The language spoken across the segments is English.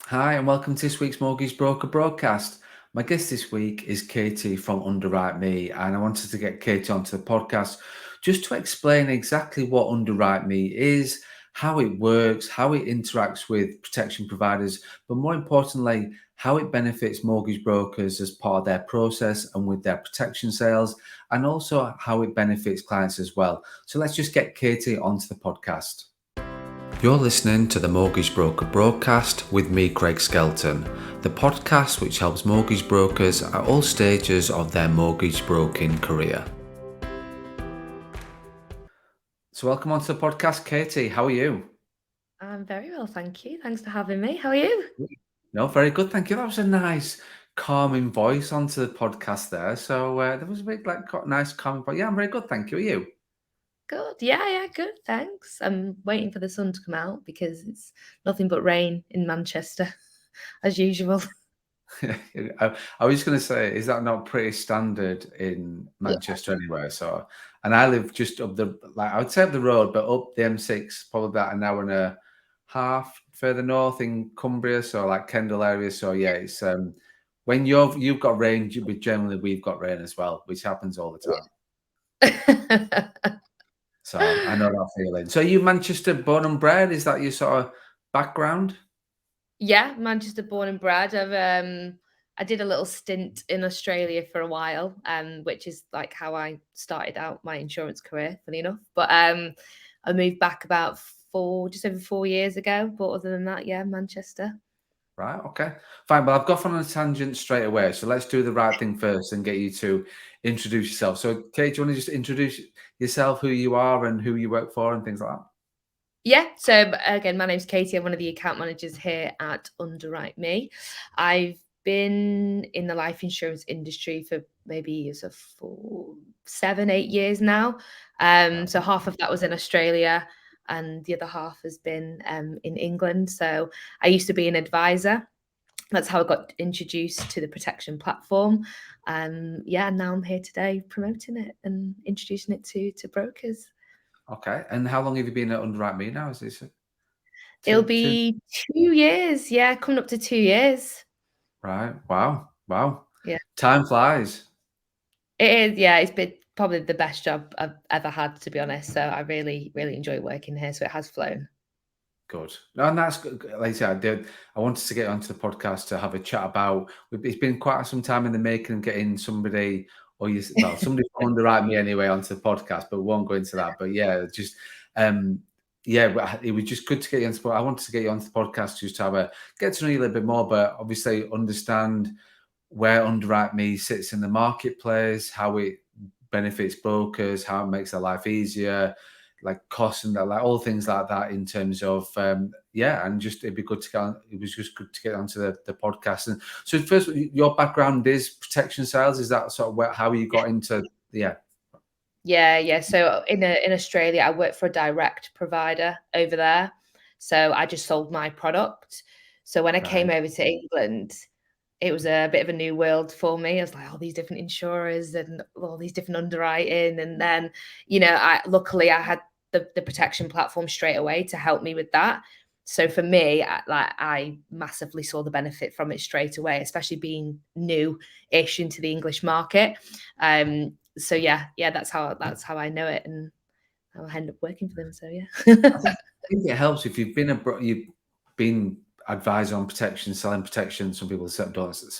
Hi, and welcome to this week's Mortgage Broker broadcast. My guest this week is Katie from Underwrite Me, and I wanted to get Katie onto the podcast just to explain exactly what Underwrite Me is, how it works, how it interacts with protection providers, but more importantly, how it benefits mortgage brokers as part of their process and with their protection sales, and also how it benefits clients as well. So let's just get Katie onto the podcast. You're listening to the Mortgage Broker broadcast with me, Craig Skelton, the podcast which helps mortgage brokers at all stages of their mortgage broking career. So, welcome onto the podcast, Katie. How are you? I'm very well, thank you. Thanks for having me. How are you? No, very good, thank you. That was a nice, calming voice onto the podcast there. So, there was a bit nice, calming voice. Yeah, I'm very good, thank you. Are you? Good. Yeah, good. Thanks. I'm waiting for the sun to come out because it's nothing but rain in Manchester, as usual. I was just going to say, is that not pretty standard in Yeah. Manchester anywhere? So, and I live just up I would say up the road, but up the M6, probably about an hour and a half further north in Cumbria, so like Kendal area. So yeah, it's when you've got rain, generally we've got rain as well, which happens all the time. Yeah. So I know that feeling. So you Manchester born and bred? Is that your sort of background? Yeah, Manchester born and bred. I did a little stint in Australia for a while, which is like how I started out my insurance career, funny enough. But I moved back about just over 4 years ago. But other than that, yeah, Manchester. Right, okay. Fine, well, I've got on a tangent straight away, so let's do the right thing first and get you to introduce yourself. So, Kate, do you want to just introduce yourself, who you are and who you work for and things like that? Yeah, so again, my name's Katie. I'm one of the account managers here at Underwrite Me. I've been in the life insurance industry for maybe as a 7, 8 years now. So Right. half of that was in Australia, and the other half has been in England. So I used to be an advisor. That's how I got introduced to the protection platform. Yeah, and now I'm here today promoting it and introducing it to brokers. Okay. And how long have you been at Underwrite Me now? Is this It'll two? be 2 years, yeah, coming up to 2 years. Right. Wow. Wow. Yeah. Time flies. It is, yeah, it's been probably the best job I've ever had, to be honest, so I really, really enjoy working here, so it has flown. Good. No, and that's good. Like I said, I wanted to get onto the podcast to have a chat about. It's been quite some time in the making, getting somebody, somebody from Underwrite Me anyway onto the podcast, but we won't go into that. But yeah, just um, yeah, but it was just good to get you onto. I wanted to get you onto the podcast just to have a get to know you a little bit more, but obviously understand where Underwrite Me sits in the marketplace, how it benefits brokers, how it makes their life easier, like costs and that, like all things like that in terms of yeah, and just it'd be good to get on, it was just good to get onto the podcast. And so first, your background is protection sales. Is that sort of how you got into yeah, Yeah, so in Australia, I work for a direct provider over there, so I just sold my product. So when I right, came over to England, it was a bit of a new world for me. I was like, all these different insurers and all these different underwriting. And then, I luckily I had the protection platform straight away to help me with that. So for me, I massively saw the benefit from it straight away, especially being new-ish into the English market. So yeah, that's how I know it, and how I end up working for them. So I yeah. think it helps if you've you've been advisor on protection, selling protection. Some people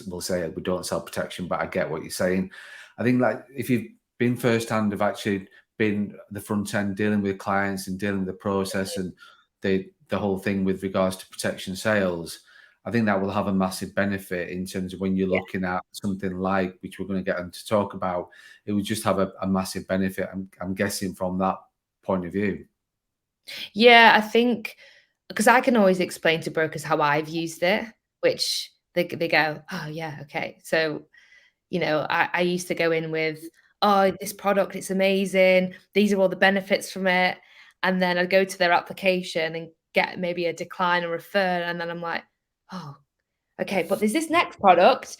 will say we don't sell protection, but I get what you're saying. I think like if you've been firsthand, have actually been the front end dealing with clients and dealing with the process and the whole thing with regards to protection sales. I think that will have a massive benefit in terms of when you're Yeah. looking at something like, which we're going to get on to talk about, it would just have a massive benefit. I'm guessing from that point of view. Yeah, I think because I can always explain to brokers how I've used it, which they go, "Oh, yeah, okay." So, I used to go in with, "Oh, this product, it's amazing. These are all the benefits from it." And then I'd go to their application and get maybe a decline or refer, and then I'm like, "Oh, okay, but there's this next product."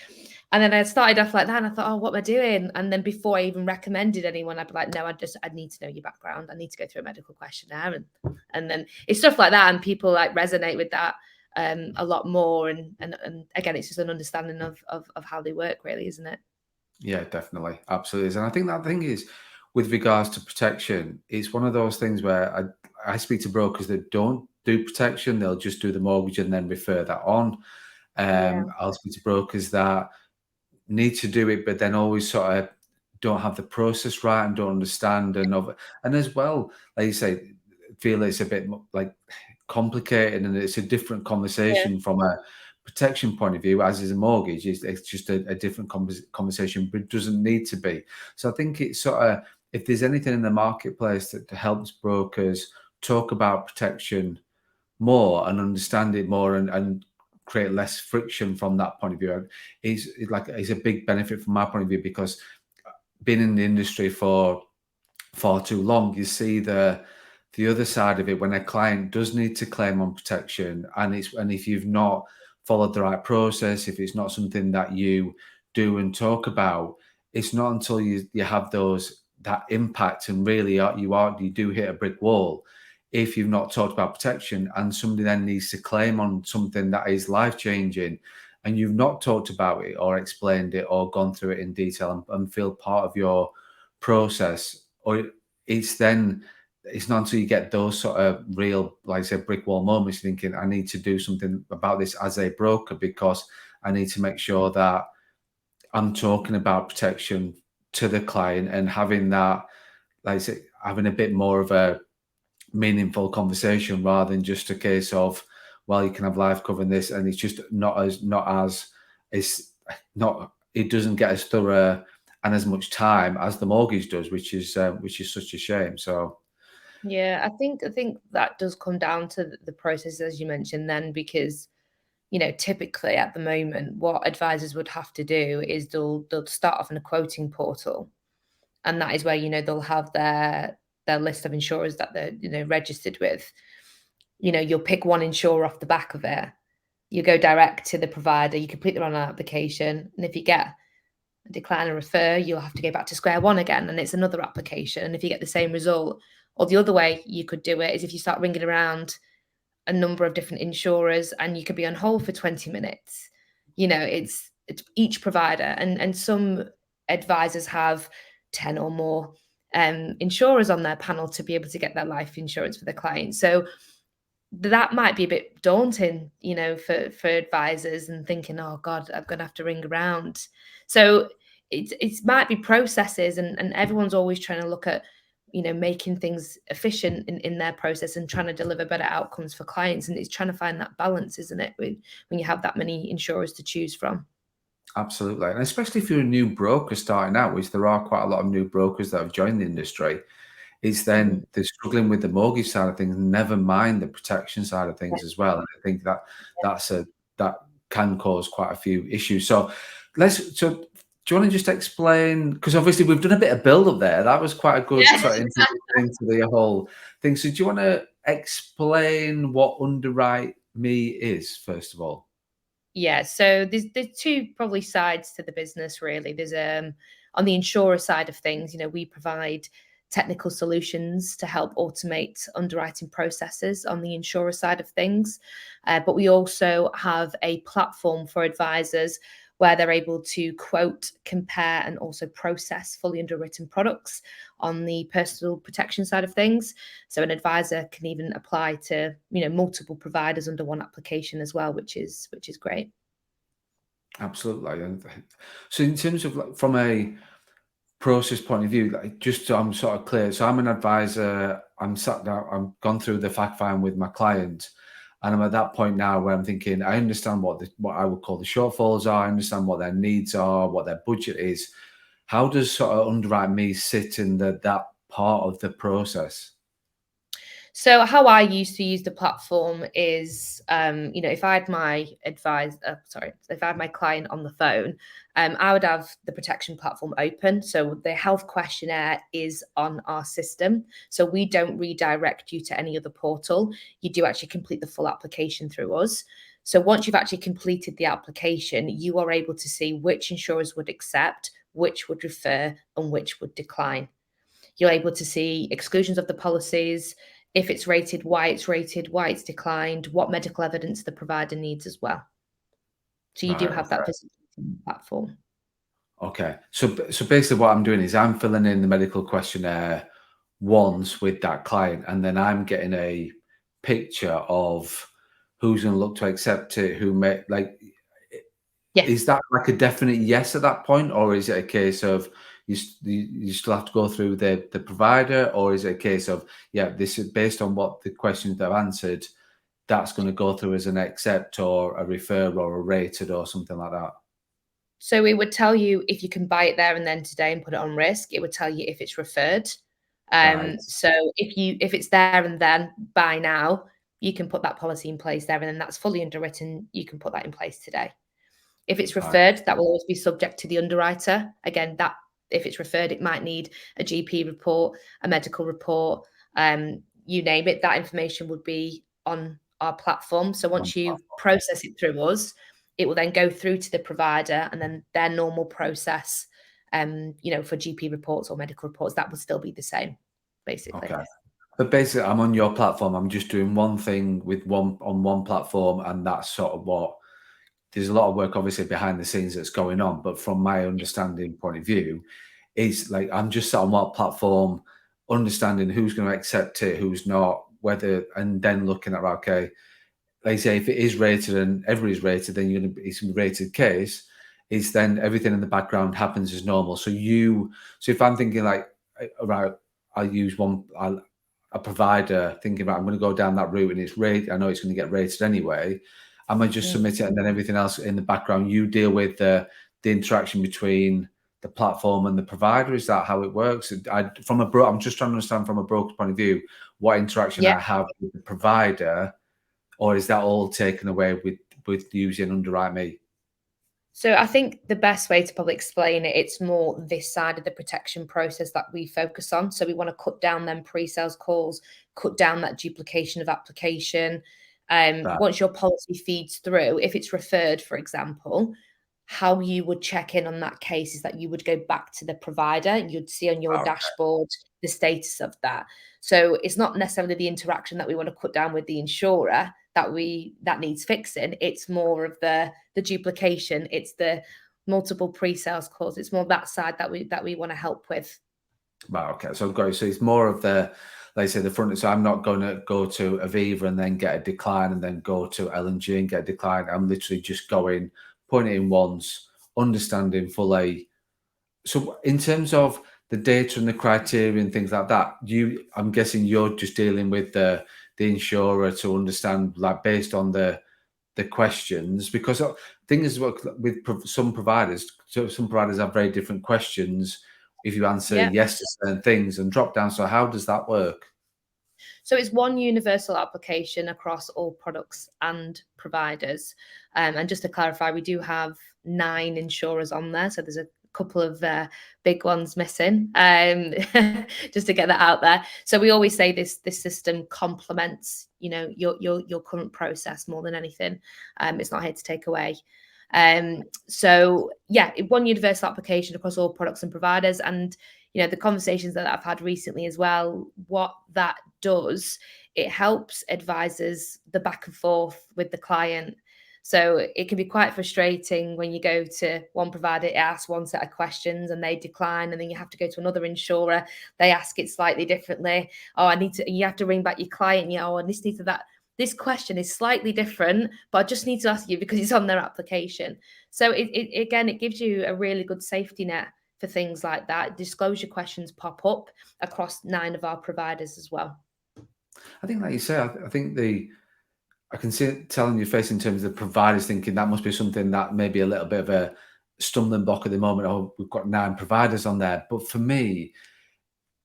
And then I started off like that and I thought, oh, what am I doing? And then before I even recommended anyone, I'd be like, no, I need to know your background. I need to go through a medical questionnaire. And then it's stuff like that. And people like resonate with that. a lot more. And again, it's just an understanding of how they work, really, isn't it? Yeah, definitely. Absolutely is. And I think that thing is with regards to protection, it's one of those things where I speak to brokers that don't do protection, they'll just do the mortgage and then refer that on. Yeah. I'll speak to brokers that need to do it, but then always sort of don't have the process right and don't understand and as well, like you say, feel it's a bit like complicated and it's a different Yeah. conversation from a protection point of view, as is a mortgage. It's just a different conversation, but it doesn't need to be. So I think it's sort of, if there's anything in the marketplace that helps brokers talk about protection more and understand it more and create less friction from that point of view is a big benefit from my point of view, because being in the industry for far too long, you see the other side of it when a client does need to claim on protection, and if you've not followed the right process, if it's not something that you do and talk about, it's not until you have that impact and really you do hit a brick wall if you've not talked about protection and somebody then needs to claim on something that is life changing and you've not talked about it or explained it or gone through it in detail and feel part of your process, or it's then it's not until you get those sort of real, like I said, brick wall moments, thinking I need to do something about this as a broker because I need to make sure that I'm talking about protection to the client and having that, like I said, having a bit more of a meaningful conversation rather than just a case of, well, you can have life covering this, and it's just it's not it doesn't get as thorough and as much time as the mortgage does, which is such a shame. So Yeah, I think that does come down to the process, as you mentioned, then, because typically at the moment, what advisors would have to do is they'll start off in a quoting portal, and that is where they'll have their list of insurers that they're registered with. You'll pick one insurer off the back of it. You go direct to the provider. You complete their online application, and if you get a decline and refer, you'll have to go back to square one again, and it's another application. And if you get the same result, or the other way you could do it is if you start ringing around a number of different insurers and you could be on hold for 20 minutes. It's each provider, and some advisors have 10 or more insurers on their panel to be able to get their life insurance for their clients. So that might be a bit daunting, for advisors, and thinking, oh God, I'm gonna have to ring around. So it might be processes, and everyone's always trying to look at making things efficient in their process and trying to deliver better outcomes for clients. And it's trying to find that balance, isn't it, when you have that many insurers to choose from. absolutely, and especially if you're a new broker starting out, which there are quite a lot of new brokers that have joined the industry, is Mhm. then they're struggling with the mortgage side of things, never mind the protection side of Yeah. things as well. And I think that can cause quite a few issues. So do you want to just explain? Because obviously we've done a bit of build up there. That was quite a good Yeah. sort of into the whole thing. So do you want to explain what Underwrite Me is first of all? Yeah, so there's two probably sides to the business, really. There's on the insurer side of things, we provide technical solutions to help automate underwriting processes on the insurer side of things. But we also have a platform for advisors where they're able to quote, compare, and also process fully underwritten products on the personal protection side of things. So an advisor can even apply to multiple providers under one application as well, which is great. Absolutely. And so in terms of like, from a process point of view, like just so I'm sort of clear. So I'm an advisor. I'm sat down. I'm gone through the fact find with my client, and I'm at that point now where I'm thinking I understand what I would call the shortfalls are. I understand what their needs are, what their budget is. How does sort of Underwrite Me sit in that part of the process? So how I used to use the platform is, if I had my if I had my client on the phone, I would have the protection platform open. So the health questionnaire is on our system. So we don't redirect you to any other portal. You do actually complete the full application through us. So once you've actually completed the application, you are able to see which insurers would accept, which would refer, and which would decline. You're able to see exclusions of the policies, if it's rated, why it's declined, what medical evidence the provider needs as well. So you do Right. have that visibility on the platform. Okay. So basically what I'm doing is I'm filling in the medical questionnaire once with that client, and then I'm getting a picture of who's going to look to accept it, who may like. Yeah. Is that like a definite yes at that point, or is it a case of you still have to go through the provider, or is it a case of, yeah, this is based on what the questions they've answered, that's going to go through as an accept or a refer or a rated or something like that? So it would tell you if you can buy it there and then today and put it on risk. It would tell you if it's referred. Right. So if it's there and then buy now, you can put that policy in place there, and then that's fully underwritten. You can put that in place today. If it's Right. referred, that will always be subject to the underwriter. Again, that if it's referred, it might need a GP report, a medical report, you name it. That information would be on our platform. So On once you platform. process it through us, it will then go through to the provider, and then their normal process, for GP reports or medical reports, that would still be the same, basically. Okay. But basically, I'm on your platform. I'm just doing one thing with one platform, and that's sort of what. There's a lot of work, obviously, behind the scenes that's going on. But from my understanding point of view, is like I'm just sat on what platform, understanding who's going to accept it, who's not, whether, and then looking at, okay, like say, if it is rated and everybody's rated, then it's a rated case. Is then everything in the background happens as normal. So if I'm thinking like, right, I use a provider, thinking about I'm going to go down that route and it's rated, I know it's going to get rated anyway. I might just Mm. submit it, and then everything else in the background, you deal with the interaction between the platform and the provider. Is that how it works? I'm just trying to understand from a broker's point of view what interaction Yeah. I have with the provider, or is that all taken away with using Underwrite Me? So I think the best way to probably explain it, it's more this side of the protection process that we focus on. So we want to cut down them pre-sales calls, cut down that duplication of application. Right. Once your policy feeds through, if it's referred, for example, how you would check in on that case is that you would go back to the provider and you'd see on your Oh, dashboard the status of that. So it's not necessarily the interaction that we want to cut down with the insurer that needs fixing. It's more of the duplication. It's the multiple pre-sales calls. It's more that side that we want to help with. right. Okay. So it's more of the, like I say, the front. So I'm not going to go to Aviva and then get a decline, and then go to L&G and get a decline. I'm literally just going, putting it in once, understanding fully. So in terms of the data and the criteria and things like that, I'm guessing you're just dealing with the insurer to understand, like, based on the questions, because the thing is, some providers, so some providers have very different questions if you answer Yeah. yes to certain things and drop down. So how does that work? So it's one universal application across all products and providers. And just to clarify, we do have 9 insurers on there. So there's a couple of big ones missing, just to get that out there. So we always say this system complements, your current process more than anything. It's not here to take away. So yeah, one universal application across all products and providers. And the conversations that I've had recently as well, what that does, it helps advisors the back and forth with the client. So it can be quite frustrating when you go to one provider, it asks one set of questions and they decline, and then you have to go to another insurer, they ask it slightly differently. Oh, you have to ring back your client, and this needs to that. This question is slightly different, but I just need to ask you because it's on their application. So it gives you a really good safety net for things like that. Disclosure questions pop up across 9 of our providers as well. I think, like you say, I think I can see it telling your face in terms of the providers thinking that must be something that may be a little bit of a stumbling block at the moment. Oh, we've got 9 providers on there. But for me,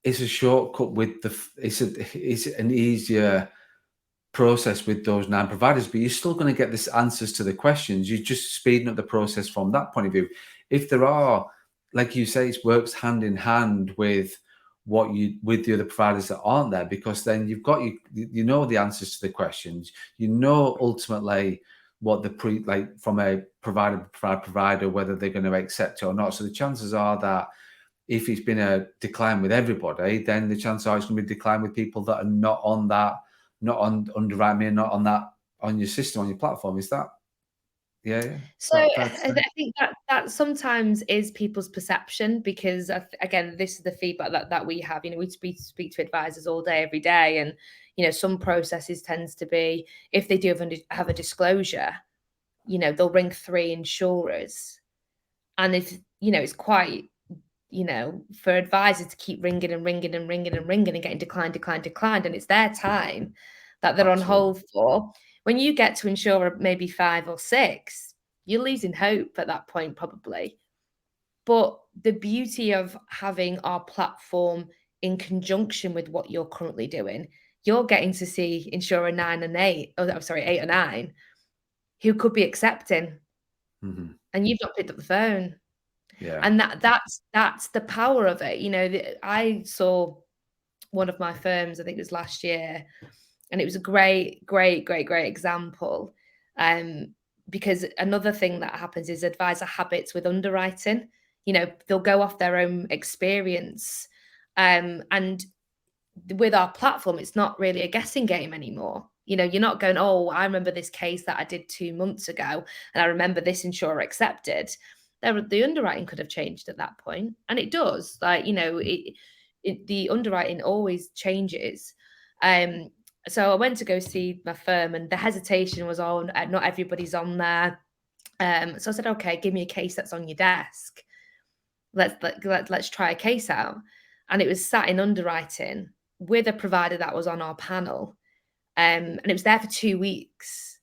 it's a shortcut with it's an easier process with those 9 providers, but you're still going to get this answers to the questions. You're just speeding up the process from that point of view. If there are, like you say, it works hand in hand with with the other providers that aren't there, because then you've got you know the answers to the questions. You know ultimately what from a provider whether they're going to accept it or not. So the chances are that if it's been a decline with everybody, then the chances are it's going to be a decline with people that are not on that, not on Underwrite Me, not on that, on your system, on your platform. Is that, yeah, yeah. Is So that fair to say? I think that sometimes is people's perception, because again, this is the feedback that we have. We speak to advisors all day, every day, and some processes tends to be, if they do have a disclosure, they'll ring 3 insurers, and if it's quite, for advisors to keep ringing and ringing and ringing and ringing and getting declined, and it's their time that they're on Absolutely. hold for. When you get to insurer maybe 5 or 6, you're losing hope at that point, probably. But the beauty of having our platform in conjunction with what you're currently doing, you're getting to see insurer 9 and 8, oh, I'm sorry, 8 or 9, who could be accepting, Hmm. and you've not picked up the phone. Yeah. And that's the power of it. I saw one of my firms, I think it was last year, and it was a great example. Because another thing that happens is advisor habits with underwriting. They'll go off their own experience. And with our platform, it's not really a guessing game anymore. You're not going, oh, I remember this case that I did 2 months ago, and I remember this insurer accepted. The underwriting could have changed at that point, and it does. The underwriting always changes. So I went to go see my firm, and the hesitation was on. Not everybody's on there. So I said, okay, give me a case that's on your desk. Let's try a case out. And it was sat in underwriting with a provider that was on our panel. And it was there for 2 weeks.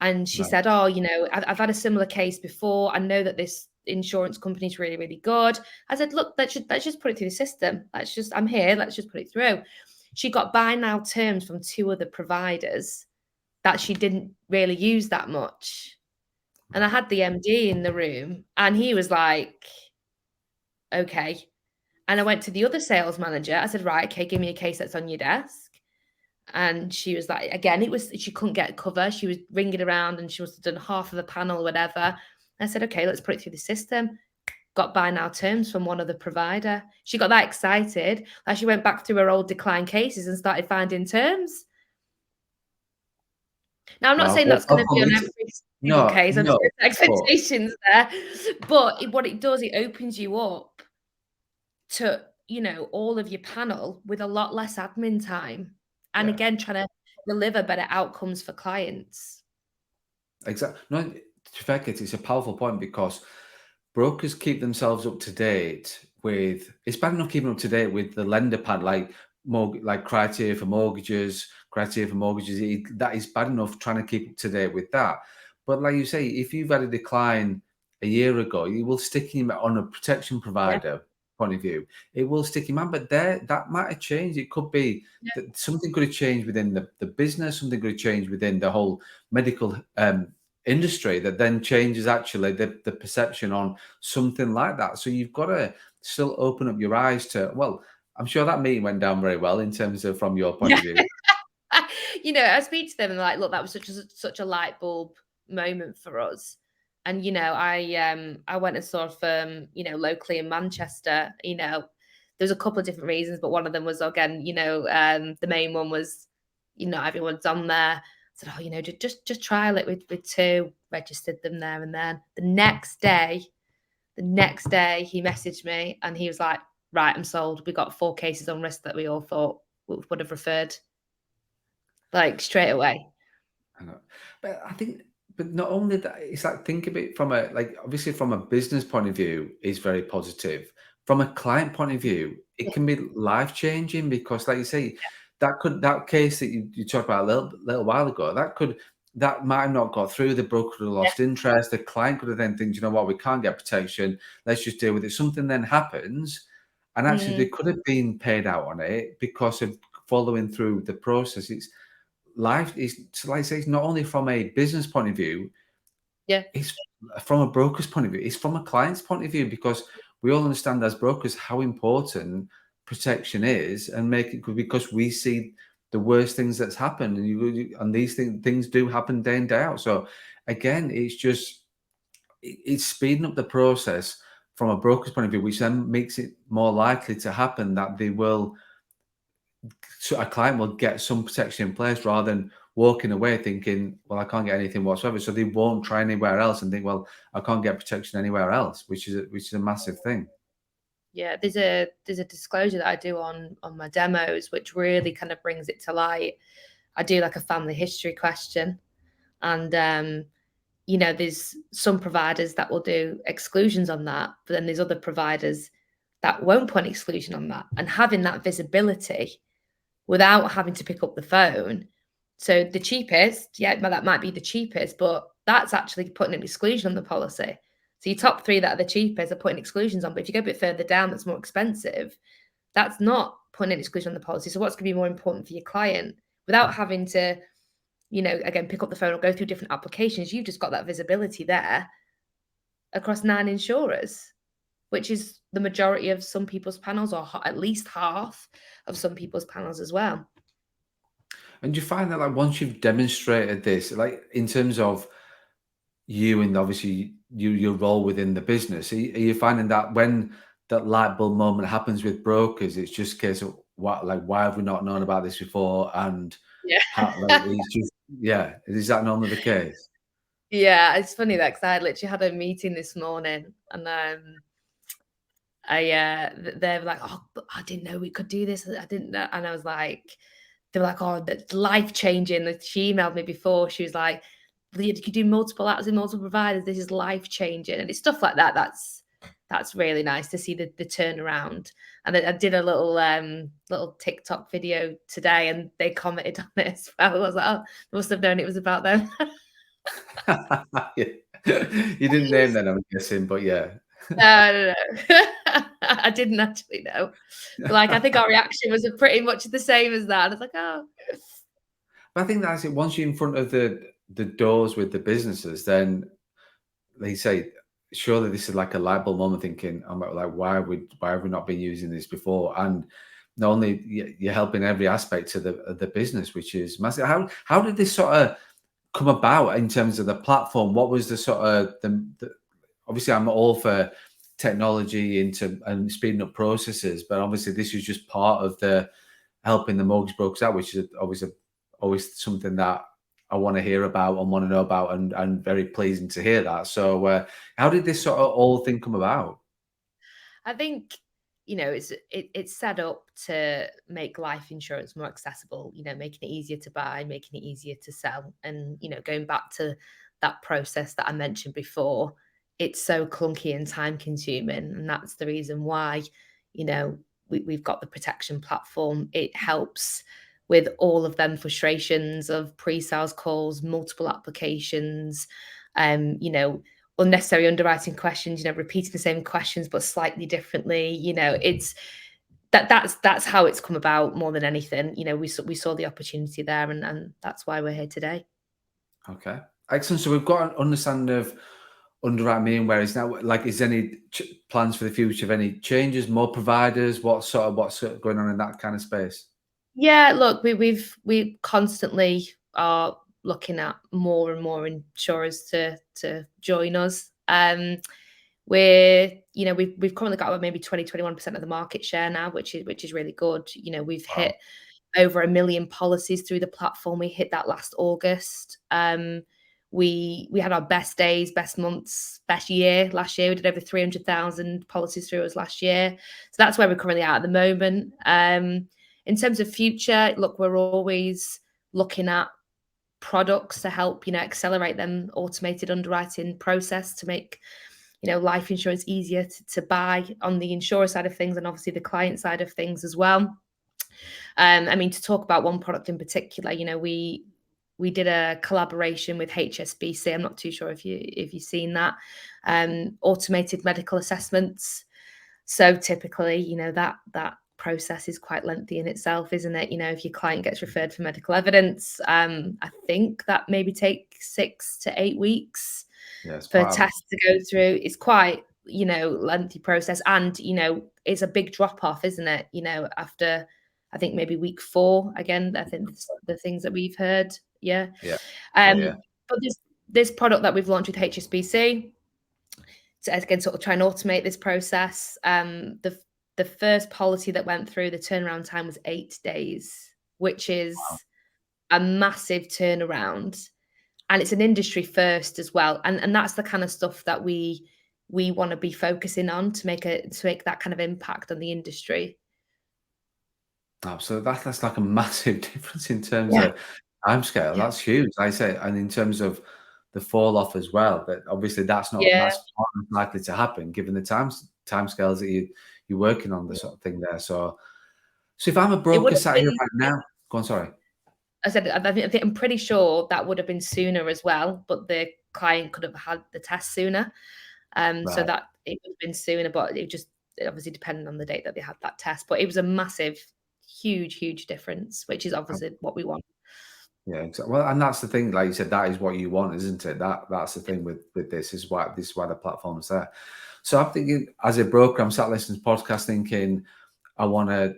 And she Right. said, oh, I've had a similar case before. I know that this insurance company is really, really good. I said, look, let's just put it through the system. I'm here. Let's just put it through. She got buy now terms from 2 other providers that she didn't really use that much. And I had the MD in the room, and he was like, okay. And I went to the other sales manager. I said, right, okay, give me a case that's on your desk. And she was like, again, she couldn't get cover. She was ringing around, and she must have done half of the panel, whatever. I said, okay, let's put it through the system. Got buy now terms from one other provider. She got that excited that she went back through her old decline cases and started finding terms. Now, I'm not Wow. saying that's going to be on It's, every single no, case. I'm no, setting but expectations there. But what it does, it opens you up to, all of your panel with a lot less admin time. And yeah. again, trying to deliver better outcomes for clients. Exactly. No, to fact, it's a powerful point because brokers keep themselves up to date with. It's bad enough keeping up to date with the lender pad, like like criteria for mortgages, that is bad enough trying to keep up to date with that. But like you say, if you've had a decline a year ago, you will stick him on a protection Yeah. provider point of view. It will stick him on, but that might have changed. It could be Yeah. that something could have changed within the business, something could have changed within the whole medical industry that then changes actually the perception on something like that. So you've got to still open up your eyes to, well, I'm sure that meeting went down very well in terms of from your point Yeah. of view. I speak to them and like, look, that was such a light bulb moment for us. And I went and saw a firm, locally in Manchester. There's a couple of different reasons, but one of them was, again, the main one was, everyone's on there. I said, oh, just trial it with 2, registered them there, and then the next day he messaged me and he was like, right, I'm sold. We got 4 cases on risk that we all thought would have referred, like, straight away. I know. But I think, but not only that, it's like think of it from obviously from a business point of view is very positive. From a client point of view, it Yeah. can be life changing because, like you say, that case that you talked about a little while ago, that might have not got through. The broker could have Yeah. lost interest. The client could have then think, you know what, we can't get protection. Let's just deal with it. Something then happens, and actually they Mm, could have been paid out on it because of following through the process. It's life is, so like I say, it's not only from a business point of view, yeah. it's from a broker's point of view, it's from a client's point of view, because we all understand as brokers how important protection is and make it good because we see the worst things that's happened, and and these things do happen day in, day out. So again, it's just it's speeding up the process from a broker's point of view, which then makes it more likely to happen that they will, so a client will get some protection in place rather than walking away thinking, well, I can't get anything whatsoever. So they won't try anywhere else and think, well, I can't get protection anywhere else, which is a massive thing. Yeah, there's a disclosure that I do on my demos, which really kind of brings it to light. I do like a family history question, and there's some providers that will do exclusions on that, but then there's other providers that won't put an exclusion on that. And having that visibility without having to pick up the phone. So the cheapest, yeah, that might be the cheapest, but that's actually putting an exclusion on the policy. So your top three that are the cheapest are putting exclusions on. But if you go a bit further down, that's more expensive. That's not putting an exclusion on the policy. So what's going to be more important for your client without having to, again, pick up the phone or go through different applications? You've just got that visibility there across 9 insurers, which is the majority of some people's panels, or at least half of some people's panels as well. And you find that, like, once you've demonstrated this, like in terms of you and obviously your role within the business, are you finding that when that light bulb moment happens with brokers, it's just a case of what, like, why have we not known about this before? And how, like, Yeah. it's just, yeah, is that normally the case? Yeah, it's funny that because I literally had a meeting this morning, and they were like, "Oh, but I didn't know we could do this. I didn't know," and I was like, they were like, "Oh, that's life changing." She emailed me before. She was like, "You could do multiple apps in multiple providers. This is life changing," and it's stuff like that. That's really nice to see the turnaround. And I did a little TikTok video today, and they commented on it as well. I was like, "Oh, they must have known it was about them." Yeah. You didn't name them, I'm guessing, but yeah. No, no. I didn't actually know. Like, I think our reaction was pretty much the same as that. I was like, "Oh." But I think that's it. Once you're in front of the doors with the businesses, then they say, surely this is like a light bulb moment thinking, I'm like, why have we not been using this before? And not only you're helping every aspect of the business, which is massive. How did this sort of come about in terms of the platform? What was the sort of the obviously I'm all for technology into and speeding up processes, but obviously this is just part of the helping the mortgage brokers out, which is always something that I want to hear about and want to know about, and very pleasing to hear that. So, how did this sort of whole thing come about? I think, it's set up to make life insurance more accessible, making it easier to buy, making it easier to sell. And, going back to that process that I mentioned before, it's so clunky and time consuming. And that's the reason why, we've got the protection platform. It helps with all of them frustrations of pre-sales calls, multiple applications, unnecessary underwriting questions, repeating the same questions but slightly differently. It's that's how it's come about more than anything. We saw the opportunity there, and that's why we're here today. Okay, excellent. So we've got an understanding of Underwrite Me and where it's now. Like, is there any plans for the future of any changes, more providers? What's going on in that kind of space? Yeah, look, we constantly are looking at more and more insurers to join us. We've currently got about maybe 20-21% of the market share now, which is really good. We've Wow. hit over 1 million policies through the platform. We hit that last August. We had our best days, best months, best year last year. We did over 300,000 policies through us last year. So that's where we're currently at the moment. In terms of future, look, we're always looking at products to help, accelerate them automated underwriting process to make, life insurance easier to buy on the insurer side of things, and obviously the client side of things as well. To talk about one product in particular, we did a collaboration with HSBC. I'm not too sure if you've seen that. Automated medical assessments. So typically, that process is quite lengthy in itself, isn't it? If your client gets referred for medical evidence, I think that maybe takes 6 to 8 weeks Yeah, it's for quite a, tests to go through. It's quite, lengthy process, and it's a big drop off, isn't it? After I think maybe week 4, again, I think the things that we've heard. Yeah. yeah, yeah, Um, yeah. but this product that we've launched with HSBC, to again sort of try and automate this process. The first policy that went through, the turnaround time was 8 days, which is a massive turnaround, and it's an industry first as well. And that's the kind of stuff that we want to be focusing on to make that kind of impact on the industry. Absolutely. That's like a massive difference in terms Yeah. of timescale. Yeah. That's huge. Like I say, and in terms of the fall off as well, that obviously that's Yeah. not likely to happen given the timescales that you're working on the sort of thing there. So if I'm a It would broker have sat here been right now, go on, sorry. I said I think I'm pretty sure that would have been sooner as well, but the client could have had the test sooner. So Right. that it would have been sooner, but it obviously depended on the date that they had that test. But it was a massive, huge, huge difference, which is obviously what we want. Yeah, exactly. Well, and that's the thing, like you said, that is what you want, isn't it? That's the thing with this is why the platform's there. So I'm thinking, as a broker, I'm sat listening to podcast thinking, I want to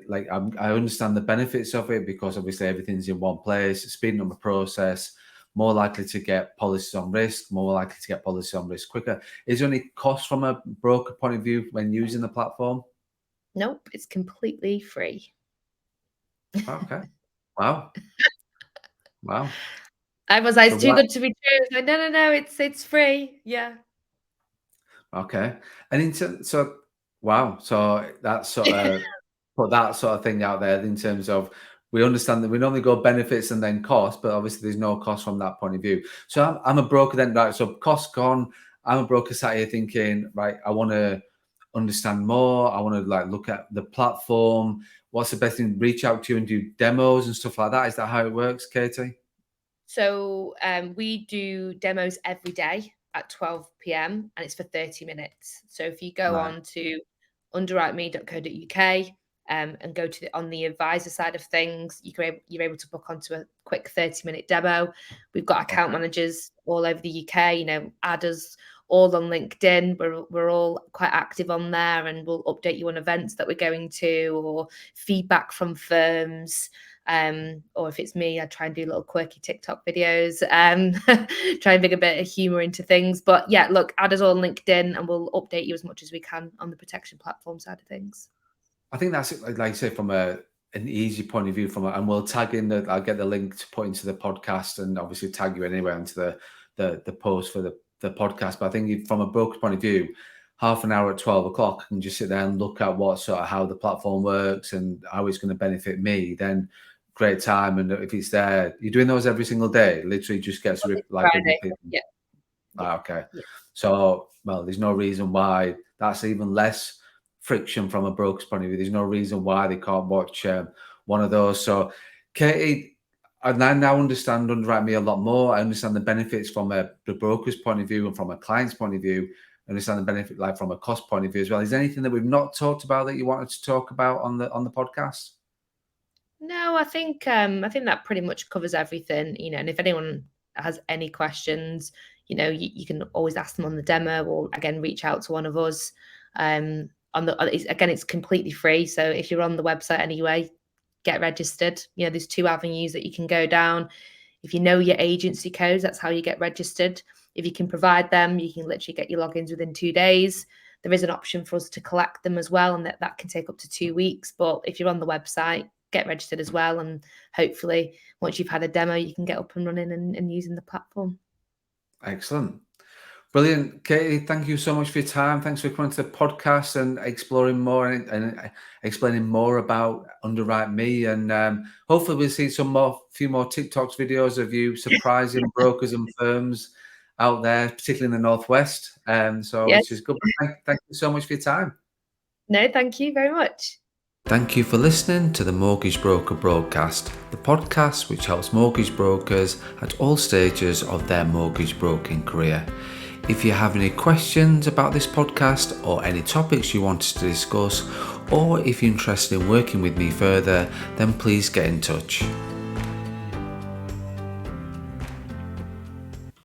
I understand the benefits of it because obviously everything's in one place, speeding up the process, more likely to get policies on risk, more likely to get policies on risk quicker. Is there any cost from a broker point of view when using the platform? Nope, it's completely free. Okay. Wow. Wow. I was like, So it's too what? good to be true. It's like, no, no, no, it's free. Yeah. Okay. And so wow. So that's sort of put that sort of thing out there in terms of we understand that we normally go benefits and then cost, but obviously there's no cost from that point of view. So I'm a broker then, right? So cost gone. I'm a broker sat here thinking, right, I want to understand more. I want to look at the platform. What's the best thing? Reach out to you and do demos and stuff like that. Is that how it works, Katie? So we do demos every day at 12 p.m. and it's for 30 minutes. So if you go Right. on to underwriteme.co.uk and go to on the advisor side of things, you're able to book onto a quick 30-minute demo. We've got account Okay. managers all over the UK, add us all on LinkedIn. We're all quite active on there, and we'll update you on events that we're going to or feedback from firms. Or if it's me, I try and do little quirky TikTok videos, try and bring a bit of humor into things. But yeah, look, add us all on LinkedIn and we'll update you as much as we can on the protection platform side of things. I think that's it. Like you say, from an easy point of view, and we'll tag in I'll get the link to put into the podcast, and obviously tag you anyway into the post for the podcast. But I think from a broker's point of view, half an hour at 12 o'clock, I can just sit there and look at what sort of how the platform works and how it's going to benefit me. Then great time, and if it's there, you're doing those every single day. Literally, just gets Monday to like a Friday. repeat. Yeah, yeah, Okay. yeah. So, well, there's no reason why that's even less friction from a broker's point of view. There's no reason why they can't watch one of those. So, Katie, I now understand Underwrite Me a lot more. I understand the benefits from the broker's point of view and from a client's point of view. I understand the benefit from a cost point of view as well. Is there anything that we've not talked about that you wanted to talk about on the podcast? No, I think that pretty much covers everything, and if anyone has any questions, you can always ask them on the demo or again reach out to one of us. It's completely free. So if you're on the website anyway, get registered. There's two avenues that you can go down. If you know your agency codes, that's how you get registered. If you can provide them, you can literally get your logins within 2 days. There is an option for us to collect them as well, and that can take up to 2 weeks. But if you're on the website, get registered as well. And hopefully, once you've had a demo, you can get up and running and using the platform. Excellent. Brilliant. Katie, thank you so much for your time. Thanks for coming to the podcast and exploring more and explaining more about Underwrite Me. And hopefully we'll see few more TikToks videos of you surprising brokers and firms out there, particularly in the Northwest. Yes. Which is good. Thank you so much for your time. No, thank you very much. Thank you for listening to the Mortgage Broker Broadcast, the podcast which helps mortgage brokers at all stages of their mortgage broking career. If you have any questions about this podcast or any topics you want us to discuss, or if you're interested in working with me further, then please get in touch.